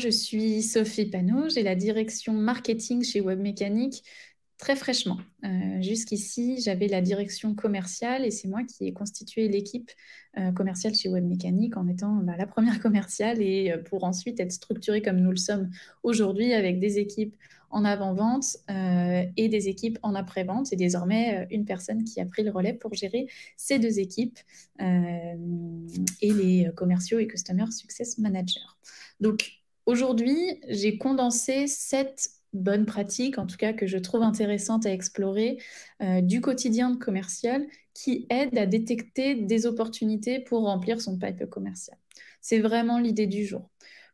je suis Sophie Panot, j'ai la direction marketing chez Webmécanique très fraîchement. Jusqu'ici, j'avais la direction commerciale et c'est moi qui ai constitué l'équipe commerciale chez Webmécanique en étant la première commerciale et pour ensuite être structurée comme nous le sommes aujourd'hui avec des équipes en avant-vente et des équipes en après-vente et désormais une personne qui a pris le relais pour gérer ces deux équipes et les commerciaux et Customer Success Managers. Donc, aujourd'hui, j'ai condensé 7 bonnes pratiques, en tout cas que je trouve intéressantes à explorer, du quotidien de commercial qui aident à détecter des opportunités pour remplir son pipe commercial. C'est vraiment l'idée du jour.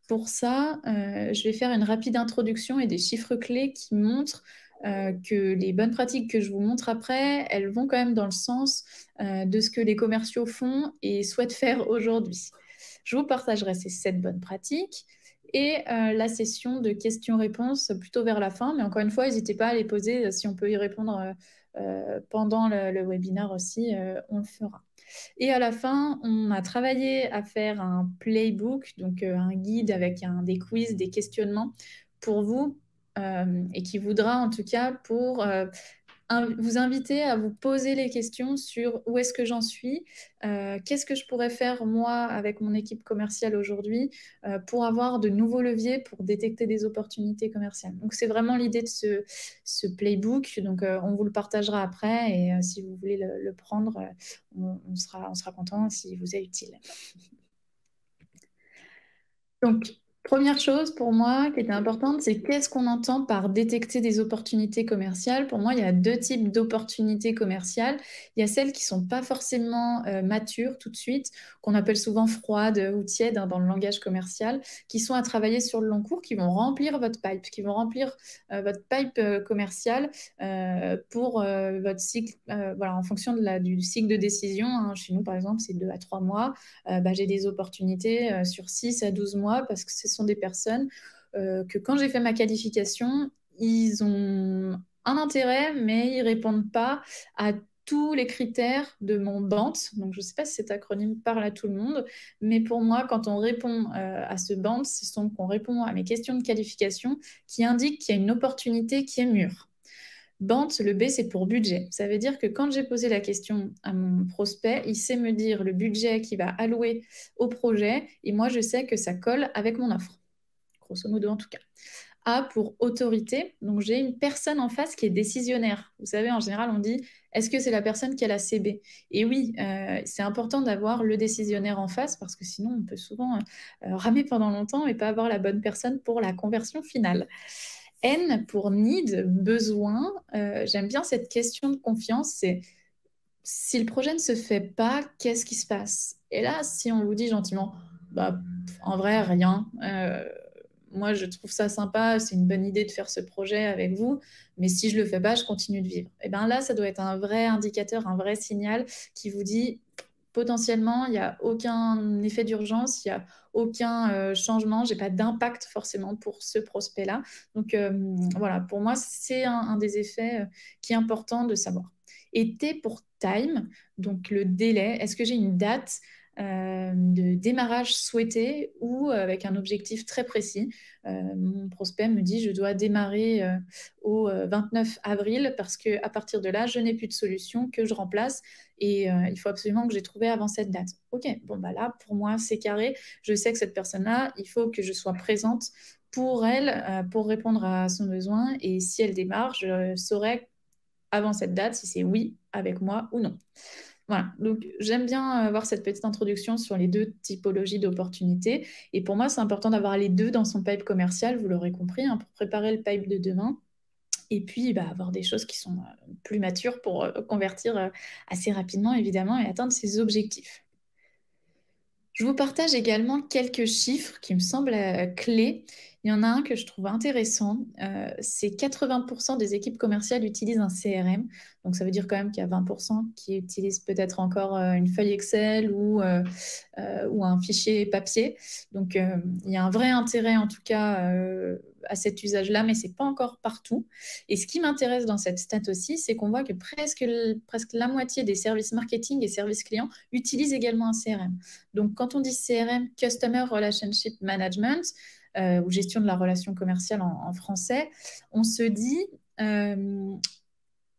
Pour ça, je vais faire une rapide introduction et des chiffres clés qui montrent que les bonnes pratiques que je vous montre après, elles vont quand même dans le sens de ce que les commerciaux font et souhaitent faire aujourd'hui. Je vous partagerai ces 7 bonnes pratiques et la session de questions-réponses plutôt vers la fin. Mais encore une fois, n'hésitez pas à les poser. Si on peut y répondre pendant le webinaire aussi, on le fera. Et à la fin, on a travaillé à faire un playbook, donc un guide avec des quiz, des questionnements pour vous et qui voudra en tout cas pour vous inviter à vous poser les questions sur où est-ce que j'en suis, qu'est-ce que je pourrais faire moi avec mon équipe commerciale aujourd'hui pour avoir de nouveaux leviers pour détecter des opportunités commerciales. Donc c'est vraiment l'idée de ce playbook, donc on vous le partagera après et si vous voulez le prendre, on sera content s'il vous est utile. Donc, première chose pour moi qui était importante, c'est qu'est-ce qu'on entend par détecter des opportunités commerciales. Pour moi, il y a 2 types d'opportunités commerciales. Il y a celles qui ne sont pas forcément matures tout de suite, qu'on appelle souvent froides ou tièdes dans le langage commercial, qui sont à travailler sur le long cours, qui vont remplir votre pipe, qui vont remplir votre pipe commercial pour votre cycle, voilà, en fonction du cycle de décision. Hein. Chez nous, par exemple, c'est 2 à 3 mois. J'ai des opportunités sur 6 à 12 mois parce que ce sont des personnes que quand j'ai fait ma qualification, ils ont un intérêt, mais ils ne répondent pas à tous les critères de mon BANT. Donc, je ne sais pas si cet acronyme parle à tout le monde, mais pour moi, quand on répond à ce BANT, c'est donc qu'on répond à mes questions de qualification qui indiquent qu'il y a une opportunité qui est mûre. BANT, le B, c'est pour budget. Ça veut dire que quand j'ai posé la question à mon prospect, il sait me dire le budget qu'il va allouer au projet et moi, je sais que ça colle avec mon offre, grosso modo en tout cas. A pour autorité, donc j'ai une personne en face qui est décisionnaire. Vous savez, en général, on dit est-ce que c'est la personne qui a la CB? Et oui, c'est important d'avoir le décisionnaire en face parce que sinon, on peut souvent ramer pendant longtemps et pas avoir la bonne personne pour la conversion finale. N pour need, besoin. J'aime bien cette question de confiance. C'est si le projet ne se fait pas, qu'est-ce qui se passe? Et là, si on vous dit gentiment, en vrai, rien. Moi, je trouve ça sympa, c'est une bonne idée de faire ce projet avec vous, mais si je le fais pas, je continue de vivre. Et bien là, ça doit être un vrai indicateur, un vrai signal qui vous dit potentiellement, il n'y a aucun effet d'urgence, il n'y a aucun changement, j'ai pas d'impact forcément pour ce prospect-là. Donc voilà, pour moi, c'est un des effets qui est important de savoir. Et T pour time, donc le délai. Est-ce que j'ai une date de démarrage souhaité ou avec un objectif très précis? Mon prospect me dit je dois démarrer au 29 avril parce qu'à partir de là, je n'ai plus de solution que je remplace et il faut absolument que j'ai trouvé avant cette date. Ok, bon là, pour moi, c'est carré. Je sais que cette personne-là, il faut que je sois présente pour elle, pour répondre à son besoin et si elle démarre, je saurai avant cette date si c'est oui avec moi ou non. Voilà, donc j'aime bien avoir cette petite introduction sur les 2 typologies d'opportunités. Et pour moi, c'est important d'avoir les 2 dans son pipe commercial, vous l'aurez compris, hein, pour préparer le pipe de demain. Et puis, avoir des choses qui sont plus matures pour convertir assez rapidement, évidemment, et atteindre ses objectifs. Je vous partage également quelques chiffres qui me semblent clés. Il y en a un que je trouve intéressant, c'est 80% des équipes commerciales utilisent un CRM. Donc ça veut dire quand même qu'il y a 20% qui utilisent peut-être encore une feuille Excel ou un fichier papier. Donc il y a un vrai intérêt en tout cas à cet usage-là, mais c'est pas encore partout. Et ce qui m'intéresse dans cette stat aussi, c'est qu'on voit que presque la moitié des services marketing et services clients utilisent également un CRM. Donc quand on dit CRM, Customer Relationship Management, ou gestion de la relation commerciale en français, on se dit,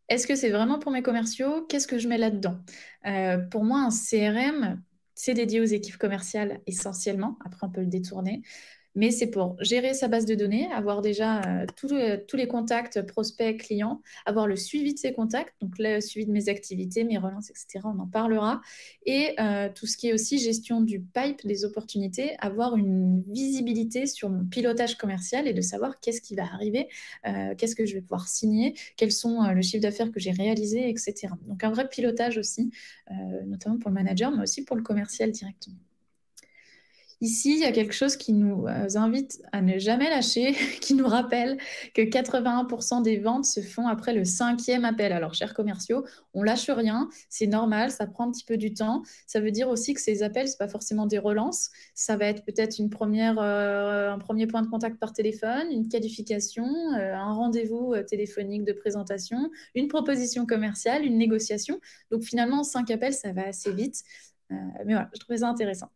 est-ce que c'est vraiment pour mes commerciaux? Qu'est-ce que je mets là-dedans? Pour moi, un CRM, c'est dédié aux équipes commerciales essentiellement. Après, on peut le détourner. Mais c'est pour gérer sa base de données, avoir déjà tous les contacts, prospects, clients, avoir le suivi de ces contacts, donc le suivi de mes activités, mes relances, etc. On en parlera. Et tout ce qui est aussi gestion du pipe, des opportunités, avoir une visibilité sur mon pilotage commercial et de savoir qu'est-ce qui va arriver, qu'est-ce que je vais pouvoir signer, quels sont le chiffre d'affaires que j'ai réalisé, etc. Donc un vrai pilotage aussi, notamment pour le manager, mais aussi pour le commercial directement. Ici, il y a quelque chose qui nous invite à ne jamais lâcher, qui nous rappelle que 81% des ventes se font après le 5e appel. Alors, chers commerciaux, on lâche rien, c'est normal, ça prend un petit peu du temps. Ça veut dire aussi que ces appels, ce n'est pas forcément des relances. Ça va être peut-être un premier point de contact par téléphone, une qualification, un rendez-vous téléphonique de présentation, une proposition commerciale, une négociation. Donc, finalement, 5 appels, ça va assez vite. Mais voilà, je trouvais ça intéressant.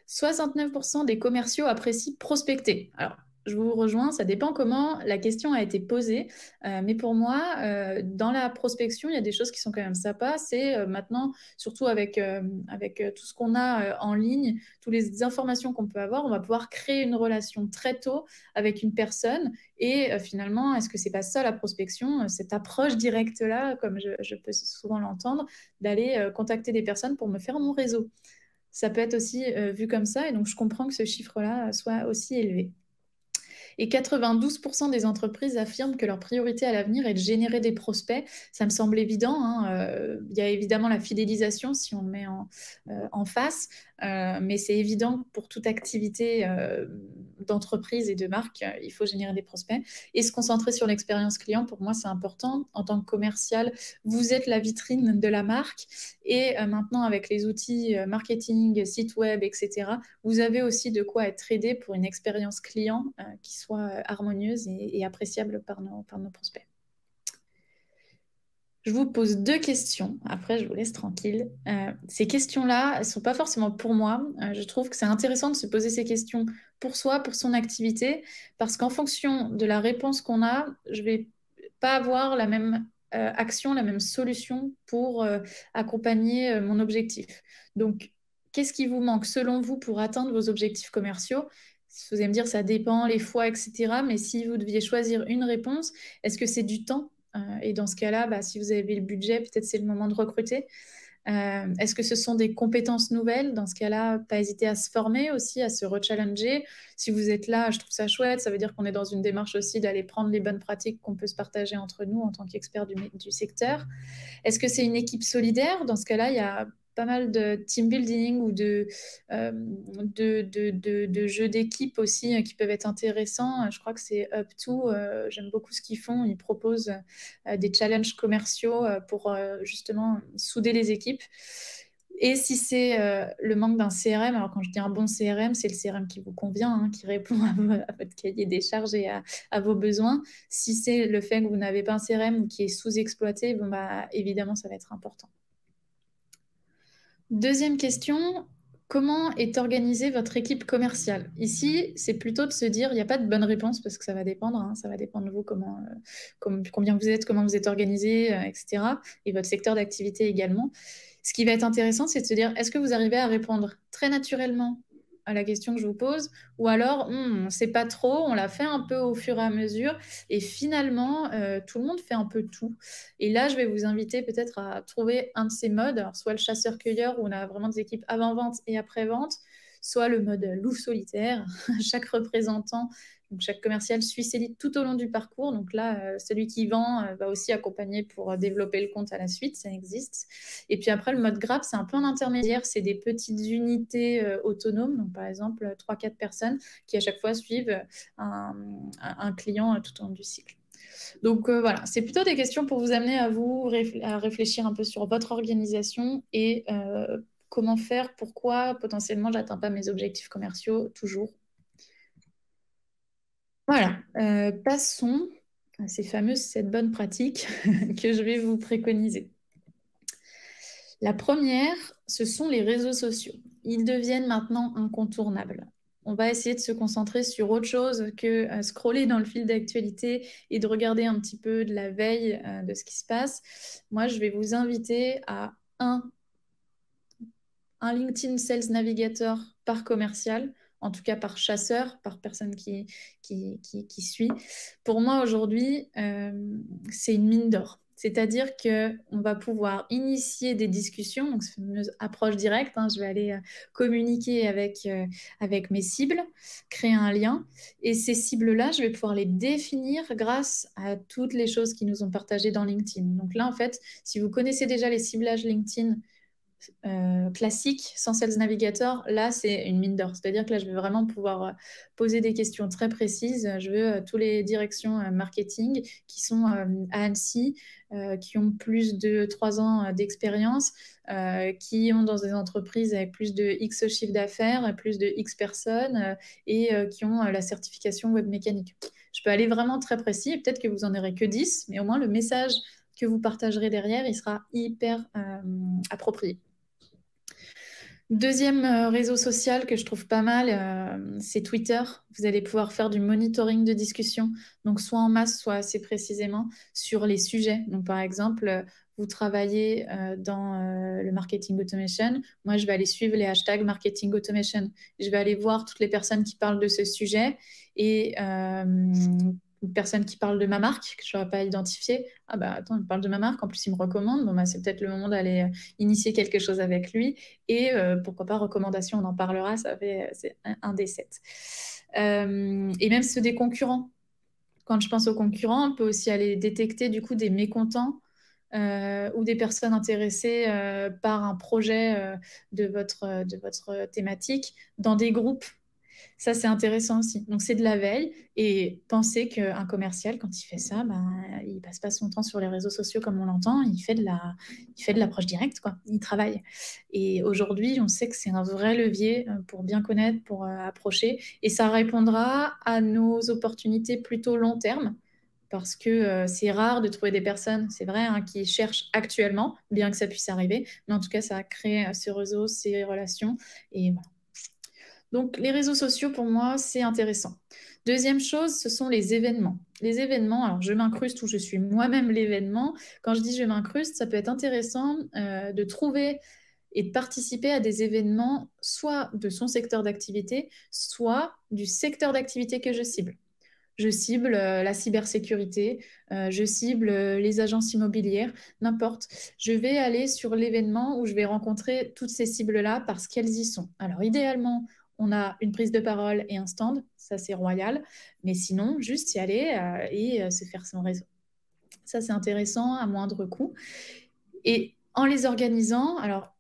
69% des commerciaux apprécient prospecter. Alors, je vous rejoins, ça dépend comment la question a été posée. Mais pour moi, dans la prospection, il y a des choses qui sont quand même sympas. C'est maintenant, surtout avec tout ce qu'on a en ligne, toutes les informations qu'on peut avoir, on va pouvoir créer une relation très tôt avec une personne. Et finalement, est-ce que c'est pas ça la prospection, cette approche directe-là, comme je peux souvent l'entendre, d'aller contacter des personnes pour me faire mon réseau? Ça peut être aussi vu comme ça, et donc je comprends que ce chiffre-là soit aussi élevé. Et 92% des entreprises affirment que leur priorité à l'avenir est de générer des prospects. Ça me semble évident, hein. Il y a évidemment la fidélisation si on le met en face, mais c'est évident que pour toute activité d'entreprise et de marque, il faut générer des prospects. Et se concentrer sur l'expérience client, pour moi, c'est important. En tant que commercial, vous êtes la vitrine de la marque. Et maintenant, avec les outils marketing, site web, etc., vous avez aussi de quoi être aidé pour une expérience client qui soit harmonieuse et appréciable par nos prospects. Je vous pose 2 questions, après je vous laisse tranquille. Ces questions-là, elles ne sont pas forcément pour moi. Je trouve que c'est intéressant de se poser ces questions pour soi, pour son activité, parce qu'en fonction de la réponse qu'on a, je ne vais pas avoir la même action, la même solution pour accompagner mon objectif. Donc, qu'est-ce qui vous manque selon vous pour atteindre vos objectifs commerciaux? Vous allez me dire, ça dépend, les fois, etc. Mais si vous deviez choisir une réponse, est-ce que c'est du temps? Et dans ce cas-là, si vous avez le budget, peut-être c'est le moment de recruter. Est-ce que ce sont des compétences nouvelles? Dans ce cas-là, pas hésiter à se former aussi, à se rechallenger. Si vous êtes là, je trouve ça chouette. Ça veut dire qu'on est dans une démarche aussi d'aller prendre les bonnes pratiques qu'on peut se partager entre nous en tant qu'experts du secteur. Est-ce que c'est une équipe solidaire? Dans ce cas-là, il y a pas mal de team building ou de jeux d'équipe aussi qui peuvent être intéressants. Je crois que c'est Up2. J'aime beaucoup ce qu'ils font. Ils proposent des challenges commerciaux pour justement souder les équipes. Et si c'est le manque d'un CRM, alors quand je dis un bon CRM, c'est le CRM qui vous convient, hein, qui répond à votre cahier des charges et à vos besoins. Si c'est le fait que vous n'avez pas un CRM ou qui est sous-exploité, bon, évidemment, ça va être important. Deuxième question, comment est organisée votre équipe commerciale? Ici, c'est plutôt de se dire, il n'y a pas de bonne réponse parce que ça va dépendre, hein, ça va dépendre de vous, combien vous êtes, comment vous êtes organisé, etc. Et votre secteur d'activité également. Ce qui va être intéressant, c'est de se dire, est-ce que vous arrivez à répondre très naturellement à la question que je vous pose, ou alors on ne sait pas trop, on l'a fait un peu au fur et à mesure, et finalement, tout le monde fait un peu tout. Et là, je vais vous inviter peut-être à trouver un de ces modes, alors soit le chasseur-cueilleur, où on a vraiment des équipes avant-vente et après-vente, soit le mode loup solitaire, chaque représentant, donc chaque commercial suit ses leads tout au long du parcours. Donc là, celui qui vend va aussi accompagner pour développer le compte à la suite, ça existe. Et puis après, le mode grappe, c'est un peu un intermédiaire, c'est des petites unités autonomes, donc par exemple 3-4 personnes qui à chaque fois suivent un client tout au long du cycle. Donc voilà, c'est plutôt des questions pour vous amener à vous à réfléchir un peu sur votre organisation et comment faire, pourquoi potentiellement j'atteins pas mes objectifs commerciaux toujours. Voilà, passons à ces fameuses 7 bonnes pratiques que je vais vous préconiser. La première, ce sont les réseaux sociaux. Ils deviennent maintenant incontournables. on va essayer de se concentrer sur autre chose que scroller dans le fil d'actualité et de regarder un petit peu de la veille de ce qui se passe, moi, je vais vous inviter à un LinkedIn Sales Navigator par commercial, en tout cas par chasseur, par personne qui suit. Pour moi, aujourd'hui, c'est une mine d'or. C'est-à-dire qu'on va pouvoir initier des discussions, donc c'est une approche directe, hein, je vais aller communiquer avec mes cibles, créer un lien, et ces cibles-là, je vais pouvoir les définir grâce à toutes les choses qui nous ont partagées dans LinkedIn. Donc là, en fait, si vous connaissez déjà les ciblages LinkedIn, classique sans Sales Navigator, là c'est une mine d'or. C'est-à-dire que là je vais vraiment pouvoir poser des questions très précises. Je veux toutes les directions marketing qui sont à Annecy, qui ont plus de 3 ans d'expérience, qui ont dans des entreprises avec plus de X chiffre d'affaires, plus de X personnes et qui ont la certification web mécanique. Je peux aller vraiment très précis et peut-être que vous en aurez que 10, mais au moins le message que vous partagerez derrière, il sera hyper approprié. Deuxième réseau social que je trouve pas mal, c'est Twitter. Vous allez pouvoir faire du monitoring de discussion, donc soit en masse, soit assez précisément sur les sujets. Donc par exemple, vous travaillez dans le marketing automation. Moi, je vais aller suivre les hashtags marketing automation. Je vais aller voir toutes les personnes qui parlent de ce sujet et une personne qui parle de ma marque que je n'aurais pas identifiée. Ah bah attends, il parle de ma marque, en plus il me recommande. Bon bah c'est peut-être le moment d'aller initier quelque chose avec lui. Et pourquoi pas recommandation, on en parlera, c'est un des 7. Et même ceux des concurrents. Quand je pense aux concurrents, on peut aussi aller détecter du coup des mécontents ou des personnes intéressées par un projet de votre thématique dans des groupes. Ça, c'est intéressant aussi. Donc, c'est de la veille. Et pensez qu'un commercial, quand il fait ça, ben, il passe pas son temps sur les réseaux sociaux comme on l'entend. Il fait de l'approche directe, quoi. Il travaille. Et aujourd'hui, on sait que c'est un vrai levier pour bien connaître, pour approcher. Et ça répondra à nos opportunités plutôt long terme. Parce que c'est rare de trouver des personnes, c'est vrai, hein, qui cherchent actuellement, bien que ça puisse arriver. Mais en tout cas, ça a créé ce réseau, ces relations. Et voilà. Donc, les réseaux sociaux, pour moi, c'est intéressant. Deuxième chose, ce sont les événements. Les événements, alors je m'incruste ou je suis moi-même l'événement. Quand je dis je m'incruste, ça peut être intéressant de trouver et de participer à des événements, soit de son secteur d'activité, soit du secteur d'activité que je cible. Je cible la cybersécurité, je cible les agences immobilières, n'importe. Je vais aller sur l'événement où je vais rencontrer toutes ces cibles-là parce qu'elles y sont. Alors idéalement, on a une prise de parole et un stand, ça c'est royal, mais sinon, juste y aller et se faire son réseau. Ça c'est intéressant à moindre coût. Et en les organisant, alors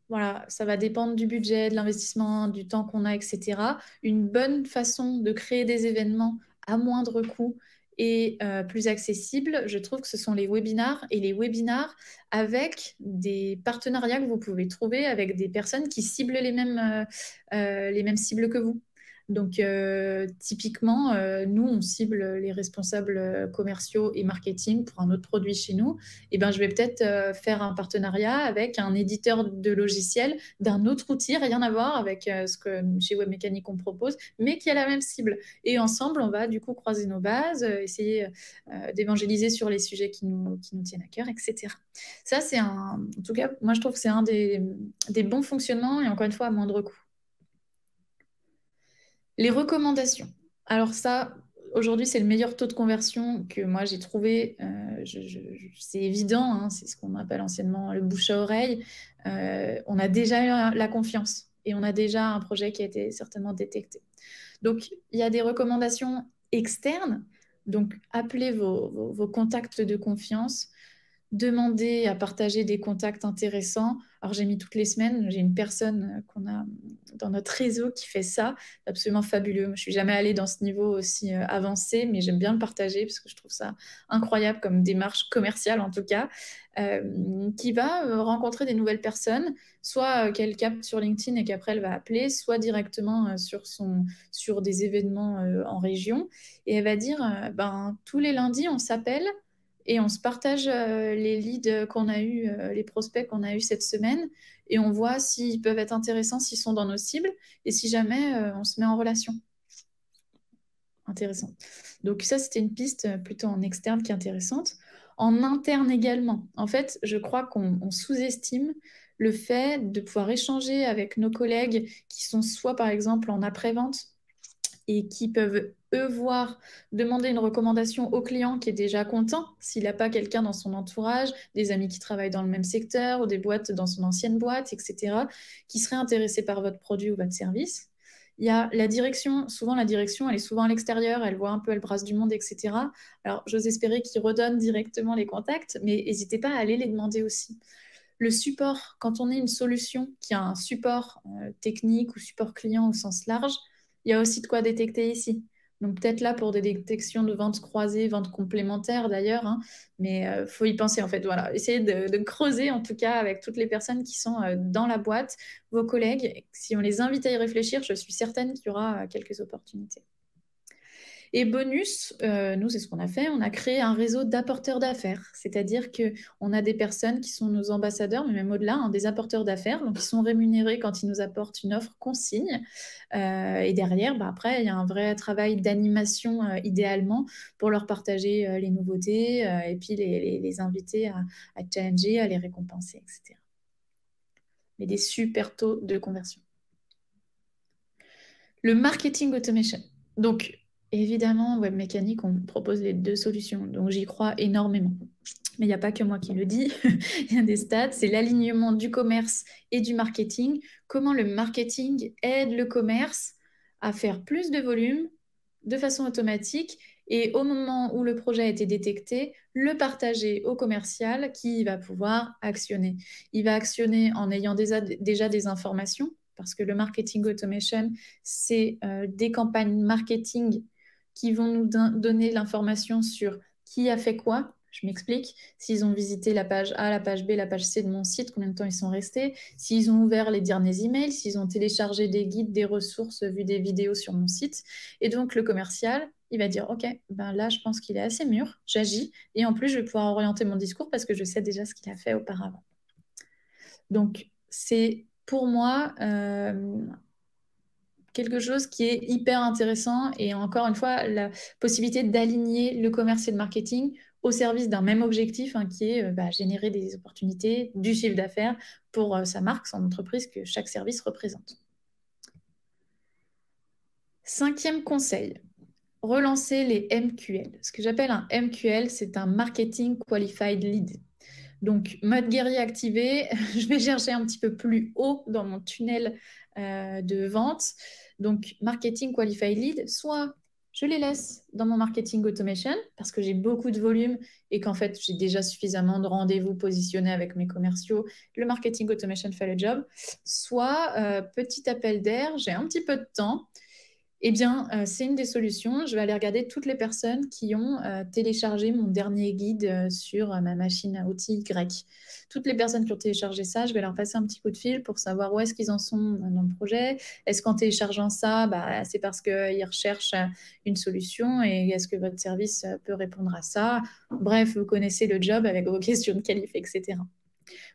voilà, ça va dépendre du budget, de l'investissement, du temps qu'on a, etc. Une bonne façon de créer des événements à moindre coût et plus accessible, je trouve que ce sont les webinars et les webinars avec des partenariats que vous pouvez trouver avec des personnes qui ciblent les mêmes cibles que vous. Donc, typiquement, nous, on cible les responsables commerciaux et marketing pour un autre produit chez nous. Et ben, je vais peut-être faire un partenariat avec un éditeur de logiciels d'un autre outil, rien à voir avec ce que chez Webmécanique on propose, mais qui a la même cible. Et ensemble, on va du coup croiser nos bases, essayer d'évangéliser sur les sujets qui nous tiennent à cœur, etc. Ça, en tout cas, moi, je trouve que c'est un des bons fonctionnements et encore une fois, à moindre coût. Les recommandations. Alors ça, aujourd'hui, c'est le meilleur taux de conversion que moi j'ai trouvé. C'est évident, hein, c'est ce qu'on appelle anciennement le bouche à oreille. On a déjà la confiance et on a déjà un projet qui a été certainement détecté. Donc, il y a des recommandations externes. Donc, appelez vos contacts de confiance. Demandez à partager des contacts intéressants. Alors, j'ai mis toutes les semaines, j'ai une personne qu'on a dans notre réseau qui fait ça, absolument fabuleux. Moi, je suis jamais allée dans ce niveau aussi avancé, mais j'aime bien le partager parce que je trouve ça incroyable comme démarche commerciale en tout cas, qui va rencontrer des nouvelles personnes, soit qu'elle capte sur LinkedIn et qu'après elle va appeler, soit directement sur des événements en région, et elle va dire, ben, tous les lundis, on s'appelle et on se partage les leads qu'on a eu, les prospects qu'on a eu cette semaine, et on voit s'ils peuvent être intéressants, s'ils sont dans nos cibles, et si jamais on se met en relation. Intéressant. Donc ça, c'était une piste plutôt en externe qui est intéressante. En interne également, en fait, je crois qu'on sous-estime le fait de pouvoir échanger avec nos collègues qui sont soit par exemple en après-vente et qui peuvent, eux, demander une recommandation au client qui est déjà content, s'il n'a pas quelqu'un dans son entourage, des amis qui travaillent dans le même secteur ou des boîtes dans son ancienne boîte, etc., qui seraient intéressés par votre produit ou votre service. Il y a la direction, souvent la direction, elle est souvent à l'extérieur, elle voit un peu, elle brasse du monde, etc. Alors, j'ose espérer qu'ils redonnent directement les contacts, mais n'hésitez pas à aller les demander aussi. Le support, quand on est une solution qui a un support technique ou support client au sens large, il y a aussi de quoi détecter ici. Donc peut-être là pour des détections de ventes croisées, ventes complémentaires d'ailleurs, hein, mais faut y penser en fait. Voilà, essayez de creuser en tout cas avec toutes les personnes qui sont dans la boîte, vos collègues. Si on les invite à y réfléchir, je suis certaine qu'il y aura quelques opportunités. Et bonus, nous, c'est ce qu'on a fait. On a créé un réseau d'apporteurs d'affaires. C'est-à-dire qu'on a des personnes qui sont nos ambassadeurs, mais même au-delà, hein, des apporteurs d'affaires. Donc, ils sont rémunérés quand ils nous apportent une offre qu'on signe. Et derrière, bah, après, il y a un vrai travail d'animation, idéalement, pour leur partager les nouveautés et puis les inviter à challenger, à les récompenser, etc. Mais des super taux de conversion. Le marketing automation. Donc, évidemment, Webmécanique, on propose les deux solutions. Donc, j'y crois énormément. Mais il n'y a pas que moi qui le dis. Il y a des stats. C'est l'alignement du commerce et du marketing. Comment le marketing aide le commerce à faire plus de volume de façon automatique et au moment où le projet a été détecté, le partager au commercial qui va pouvoir actionner. Il va actionner en ayant déjà des informations parce que le marketing automation, c'est des campagnes marketing qui vont nous donner l'information sur qui a fait quoi. Je m'explique. S'ils ont visité la page A, la page B, la page C de mon site, combien de temps ils sont restés, s'ils ont ouvert les derniers emails, s'ils ont téléchargé des guides, des ressources, vu des vidéos sur mon site. Et donc, le commercial, il va dire, OK, ben là, je pense qu'il est assez mûr, j'agis. Et en plus, je vais pouvoir orienter mon discours parce que je sais déjà ce qu'il a fait auparavant. Donc, c'est pour moi quelque chose qui est hyper intéressant et encore une fois, la possibilité d'aligner le commerce et le marketing au service d'un même objectif, hein, qui est générer des opportunités, du chiffre d'affaires pour sa marque, son entreprise que chaque service représente. 5e conseil, relancer les MQL. Ce que j'appelle un MQL, c'est un Marketing Qualified Lead. Donc, mode guerrier activé, je vais chercher un petit peu plus haut dans mon tunnel de vente. Donc, Marketing Qualified Lead, soit je les laisse dans mon marketing automation parce que j'ai beaucoup de volume et qu'en fait, j'ai déjà suffisamment de rendez-vous positionnés avec mes commerciaux. Le marketing automation fait le job. Soit, petit appel d'air, j'ai un petit peu de temps. Eh bien, c'est une des solutions. Je vais aller regarder toutes les personnes qui ont téléchargé mon dernier guide sur ma machine à outils Y. Toutes les personnes qui ont téléchargé ça, je vais leur passer un petit coup de fil pour savoir où est-ce qu'ils en sont dans le projet. Est-ce qu'en téléchargeant ça, c'est parce qu'ils recherchent une solution et est-ce que votre service peut répondre à ça? Bref, vous connaissez le job avec vos questions de qualif, etc.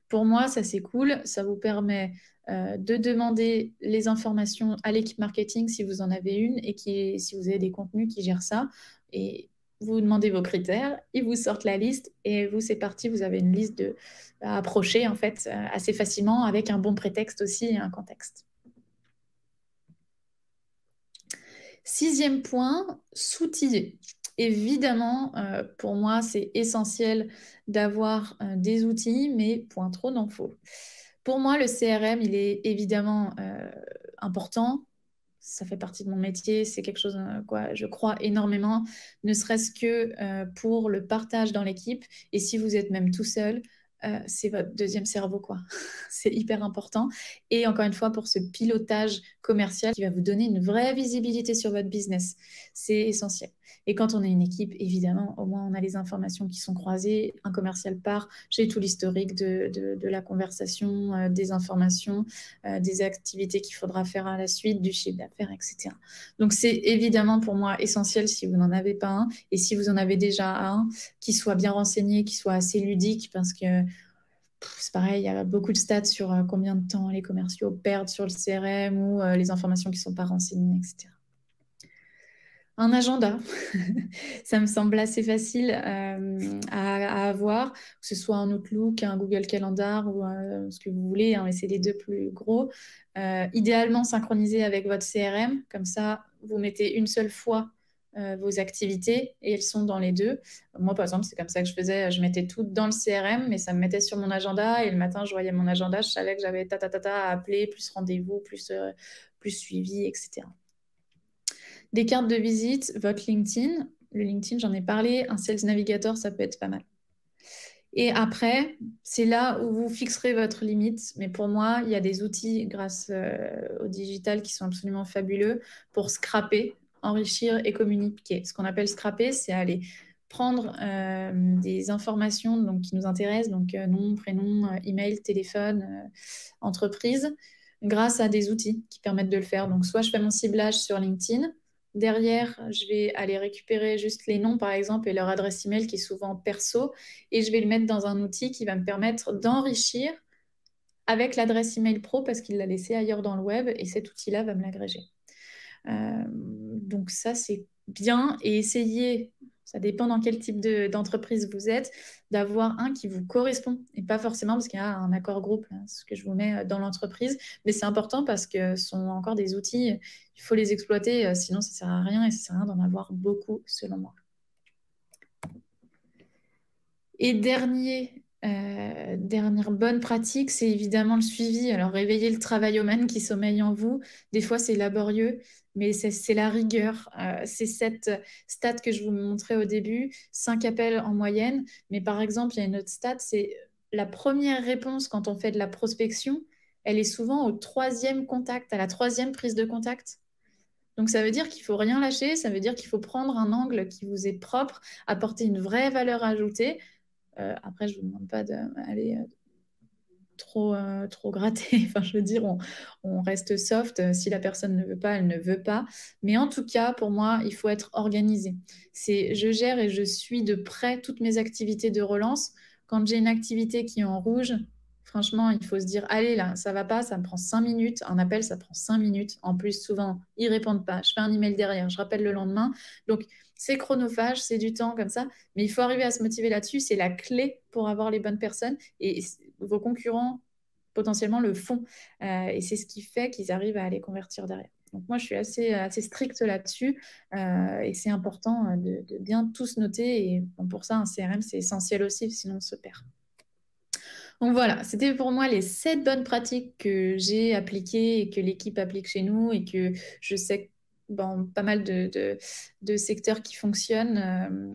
Pour moi, ça c'est cool. Ça vous permet de demander les informations à l'équipe marketing si vous en avez une et si vous avez des contenus qui gèrent ça. Et vous demandez vos critères, ils vous sortent la liste et vous, c'est parti. Vous avez une liste à approcher en fait assez facilement avec un bon prétexte aussi et un contexte. 6e point, s'outiller. Évidemment, pour moi, c'est essentiel d'avoir des outils, mais point trop n'en faut. Pour moi, le CRM, il est évidemment important. Ça fait partie de mon métier. C'est quelque chose quoi je crois énormément, ne serait-ce que pour le partage dans l'équipe. Et si vous êtes même tout seul, c'est votre deuxième cerveau, quoi. C'est hyper important. Et encore une fois, pour ce pilotage commercial qui va vous donner une vraie visibilité sur votre business. C'est essentiel. Et quand on est une équipe, évidemment, au moins on a les informations qui sont croisées. Un commercial part, j'ai tout l'historique de la conversation, des informations, des activités qu'il faudra faire à la suite, du chiffre d'affaires, etc. Donc c'est évidemment pour moi essentiel si vous n'en avez pas un. Et si vous en avez déjà un, qu'il soit bien renseigné, qu'il soit assez ludique, parce que c'est pareil, il y a beaucoup de stats sur combien de temps les commerciaux perdent sur le CRM ou les informations qui ne sont pas renseignées, etc. Un agenda, ça me semble assez facile à avoir, que ce soit un Outlook, un Google Calendar ou ce que vous voulez, hein, mais c'est les deux plus gros. Idéalement synchronisé avec votre CRM, comme ça vous mettez une seule fois vos activités et elles sont dans les deux. Moi, par exemple, c'est comme ça que je faisais. Je mettais tout dans le CRM, mais ça me mettait sur mon agenda. Et le matin, je voyais mon agenda. Je savais que j'avais à appeler, plus rendez-vous, plus suivi, etc. Des cartes de visite, votre LinkedIn. Le LinkedIn, j'en ai parlé. Un Sales Navigator, ça peut être pas mal. Et après, c'est là où vous fixerez votre limite. Mais pour moi, il y a des outils grâce au digital qui sont absolument fabuleux pour scraper, enrichir et communiquer. Ce qu'on appelle scraper, c'est aller prendre des informations donc, qui nous intéressent, donc nom, prénom, email, téléphone, entreprise, grâce à des outils qui permettent de le faire. Donc, soit je fais mon ciblage sur LinkedIn. Derrière, je vais aller récupérer juste les noms, par exemple, et leur adresse email qui est souvent perso, et je vais le mettre dans un outil qui va me permettre d'enrichir avec l'adresse email pro parce qu'il l'a laissé ailleurs dans le web, et cet outil-là va me l'agréger. Donc ça, c'est bien. Et essayez, ça dépend dans quel type d'entreprise vous êtes, d'avoir un qui vous correspond. Et pas forcément parce qu'il y a un accord groupe, là, ce que je vous mets dans l'entreprise. Mais c'est important parce que ce sont encore des outils, il faut les exploiter, sinon ça ne sert à rien et ça ne sert à rien d'en avoir beaucoup, selon moi. Et dernière bonne pratique, c'est évidemment le suivi. Alors, réveiller le travaillomane qui sommeille en vous. Des fois, c'est laborieux, mais c'est la rigueur. C'est cette stat que je vous montrais au début, 5 appels en moyenne. Mais par exemple, il y a une autre stat, c'est la première réponse quand on fait de la prospection, elle est souvent au 3e contact, à la 3e prise de contact. Donc, ça veut dire qu'il ne faut rien lâcher, ça veut dire qu'il faut prendre un angle qui vous est propre, apporter une vraie valeur ajoutée. Après, je ne vous demande pas d'aller trop gratter. Enfin, je veux dire, on reste soft. Si la personne ne veut pas, elle ne veut pas. Mais en tout cas, pour moi, il faut être organisé. Je gère et je suis de près toutes mes activités de relance. Quand j'ai une activité qui est en rouge, franchement, il faut se dire, allez là, ça va pas, ça me prend 5 minutes. Un appel, ça prend 5 minutes. En plus, souvent, ils répondent pas. Je fais un email derrière, je rappelle le lendemain. Donc, c'est chronophage, c'est du temps comme ça. Mais il faut arriver à se motiver là-dessus. C'est la clé pour avoir les bonnes personnes. Et vos concurrents, potentiellement, le font. Et c'est ce qui fait qu'ils arrivent à les convertir derrière. Donc moi, je suis assez stricte là-dessus et c'est important de bien tous noter. Et bon, pour ça, un CRM, c'est essentiel aussi, sinon on se perd. Donc voilà, c'était pour moi les 7 bonnes pratiques que j'ai appliquées et que l'équipe applique chez nous et que je sais dans pas mal de secteurs qui fonctionnent,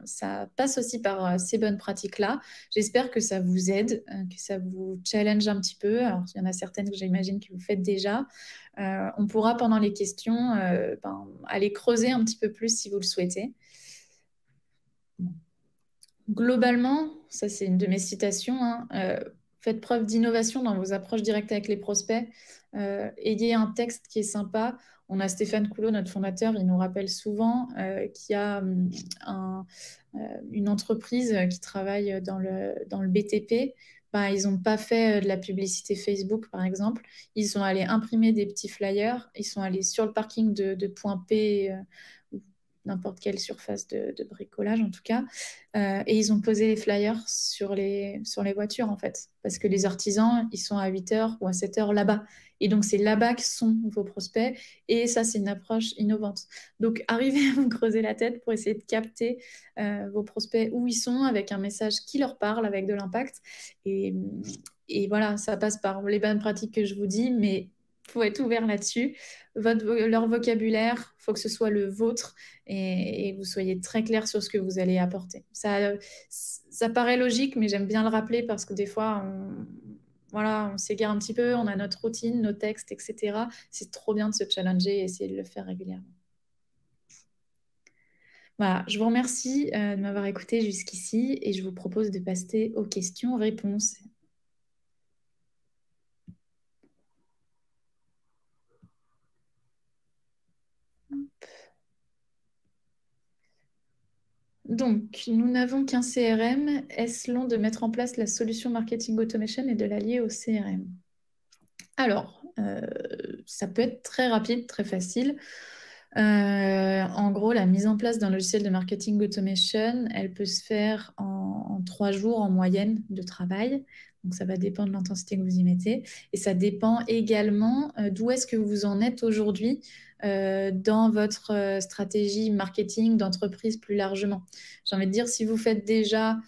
ça passe aussi par ces bonnes pratiques-là. J'espère que ça vous aide, que ça vous challenge un petit peu. Alors, il y en a certaines que j'imagine que vous faites déjà. On pourra, pendant les questions, aller creuser un petit peu plus si vous le souhaitez. Globalement, ça c'est une de mes citations, hein, faites preuve d'innovation dans vos approches directes avec les prospects. Ayez un texte qui est sympa. On a Stéphane Coulot, notre fondateur, il nous rappelle souvent qu'il y a une entreprise qui travaille dans le BTP. Ben, ils n'ont pas fait de la publicité Facebook, par exemple. Ils sont allés imprimer des petits flyers. Ils sont allés sur le parking de Point P, n'importe quelle surface de bricolage en tout cas. Et ils ont posé les flyers sur les voitures en fait. Parce que les artisans, ils sont à 8h ou à 7h là-bas. Et donc c'est là-bas que sont vos prospects. Et ça, c'est une approche innovante. Donc arrivez à vous creuser la tête pour essayer de capter vos prospects où ils sont avec un message qui leur parle, avec de l'impact. Et voilà, ça passe par les bonnes pratiques que je vous dis, mais il faut être ouvert là-dessus. Leur vocabulaire, il faut que ce soit le vôtre et vous soyez très clair sur ce que vous allez apporter. Ça paraît logique, mais j'aime bien le rappeler parce que des fois, voilà, on s'égare un petit peu, on a notre routine, nos textes, etc. C'est trop bien de se challenger et essayer de le faire régulièrement. Voilà, je vous remercie de m'avoir écouté jusqu'ici et je vous propose de passer aux questions-réponses. Donc, nous n'avons qu'un CRM. Est-ce long de mettre en place la solution marketing automation et de l'allier au CRM? Alors, ça peut être très rapide, très facile. En gros, la mise en place d'un logiciel de marketing automation, elle peut se faire en 3 jours en moyenne de travail. Donc, ça va dépendre de l'intensité que vous y mettez. Et ça dépend également d'où est-ce que vous en êtes aujourd'hui dans votre stratégie marketing d'entreprise plus largement. J'ai envie de dire, si vous faites déjà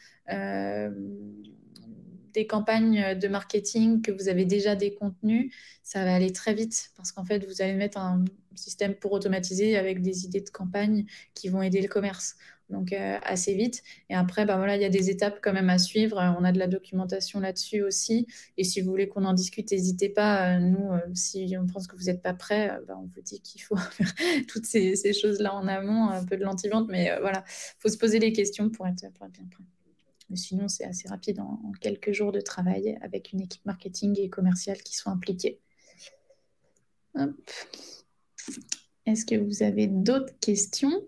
des campagnes de marketing, que vous avez déjà des contenus, ça va aller très vite parce qu'en fait, vous allez mettre un système pour automatiser avec des idées de campagne qui vont aider le commerce. Donc, assez vite. Et après, bah, voilà, il y a des étapes quand même à suivre. On a de la documentation là-dessus aussi. Et si vous voulez qu'on en discute, n'hésitez pas. Nous, si on pense que vous n'êtes pas prêt, bah, on vous dit qu'il faut faire toutes ces choses-là en amont, un peu de l'anti-vente. Mais voilà, il faut se poser les questions pour être bien prêt. Mais sinon, c'est assez rapide en quelques jours de travail avec une équipe marketing et commerciale qui sont impliquées. Hop. Est-ce que vous avez d'autres questions?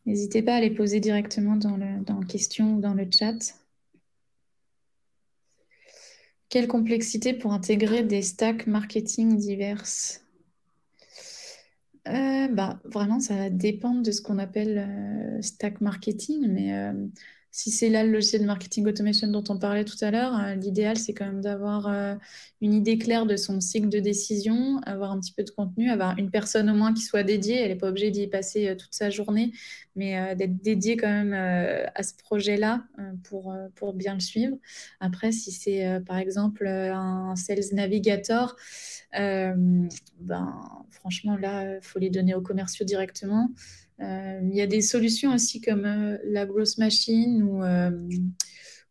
N'hésitez pas à les poser directement dans le question ou dans le chat. Quelle complexité pour intégrer des stacks marketing diverses? Bah, vraiment, ça va dépendre de ce qu'on appelle stack marketing, mais si c'est là le logiciel de marketing automation dont on parlait tout à l'heure, l'idéal, c'est quand même d'avoir une idée claire de son cycle de décision, avoir un petit peu de contenu, avoir une personne au moins qui soit dédiée. Elle n'est pas obligée d'y passer toute sa journée, mais d'être dédiée quand même à ce projet-là pour bien le suivre. Après, si c'est par exemple un Sales Navigator, ben, franchement, là, il faut les donner aux commerciaux directement. Il y a des solutions aussi comme la Growth Machine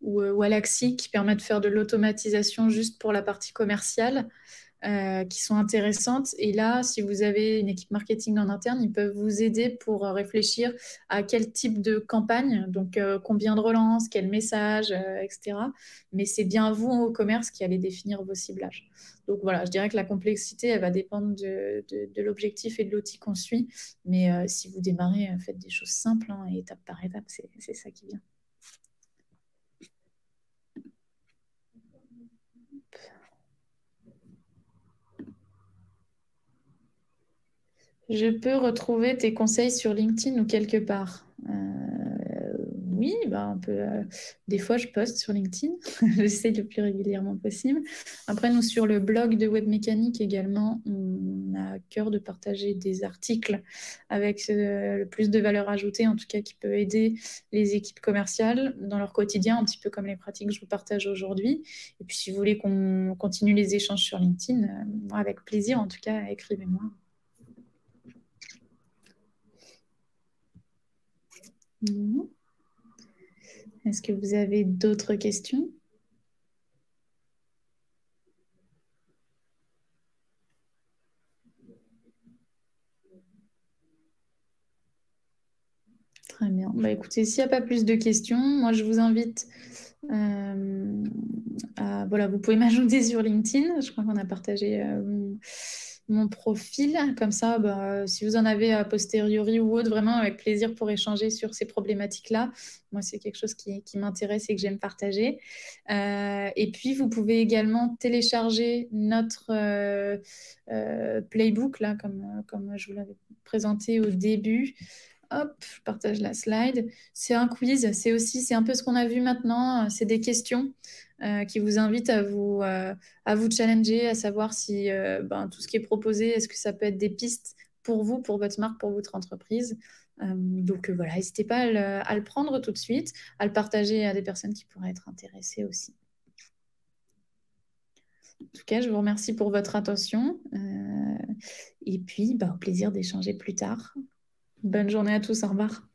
ou Alaxi qui permettent de faire de l'automatisation juste pour la partie commerciale. Qui sont intéressantes. Et là, si vous avez une équipe marketing en interne, ils peuvent vous aider pour réfléchir à quel type de campagne, donc combien de relances, quel message, etc. Mais c'est bien vous, au commerce, qui allez définir vos ciblages. Donc voilà, je dirais que la complexité, elle va dépendre de l'objectif et de l'outil qu'on suit. Mais si vous démarrez, faites des choses simples, hein, et étape par étape, c'est ça qui vient. Je peux retrouver tes conseils sur LinkedIn ou quelque part. Oui, bah, des fois, je poste sur LinkedIn. J'essaie le plus régulièrement possible. Après, nous, sur le blog de Webmécanique également, on a à cœur de partager des articles avec le plus de valeur ajoutée, en tout cas, qui peut aider les équipes commerciales dans leur quotidien, un petit peu comme les pratiques que je vous partage aujourd'hui. Et puis, si vous voulez qu'on continue les échanges sur LinkedIn, moi, avec plaisir, en tout cas, écrivez-moi. Est-ce que vous avez d'autres questions? Très bien. Bah, écoutez, s'il n'y a pas plus de questions, moi je vous invite voilà, vous pouvez m'ajouter sur LinkedIn. Je crois qu'on a partagé mon profil. Comme ça, bah, si vous en avez a posteriori ou autre, vraiment avec plaisir pour échanger sur ces problématiques-là. Moi, c'est quelque chose qui m'intéresse et que j'aime partager. Et puis, vous pouvez également télécharger notre playbook, là, comme je vous l'avais présenté au début. Hop, je partage la slide. C'est un quiz, c'est un peu ce qu'on a vu maintenant. C'est des questions qui vous invitent à vous challenger, à savoir si tout ce qui est proposé, est-ce que ça peut être des pistes pour vous, pour votre marque, pour votre entreprise. Donc voilà, n'hésitez pas à le prendre tout de suite, à le partager à des personnes qui pourraient être intéressées aussi. En tout cas, je vous remercie pour votre attention et puis au plaisir d'échanger plus tard. Bonne journée à tous, au revoir.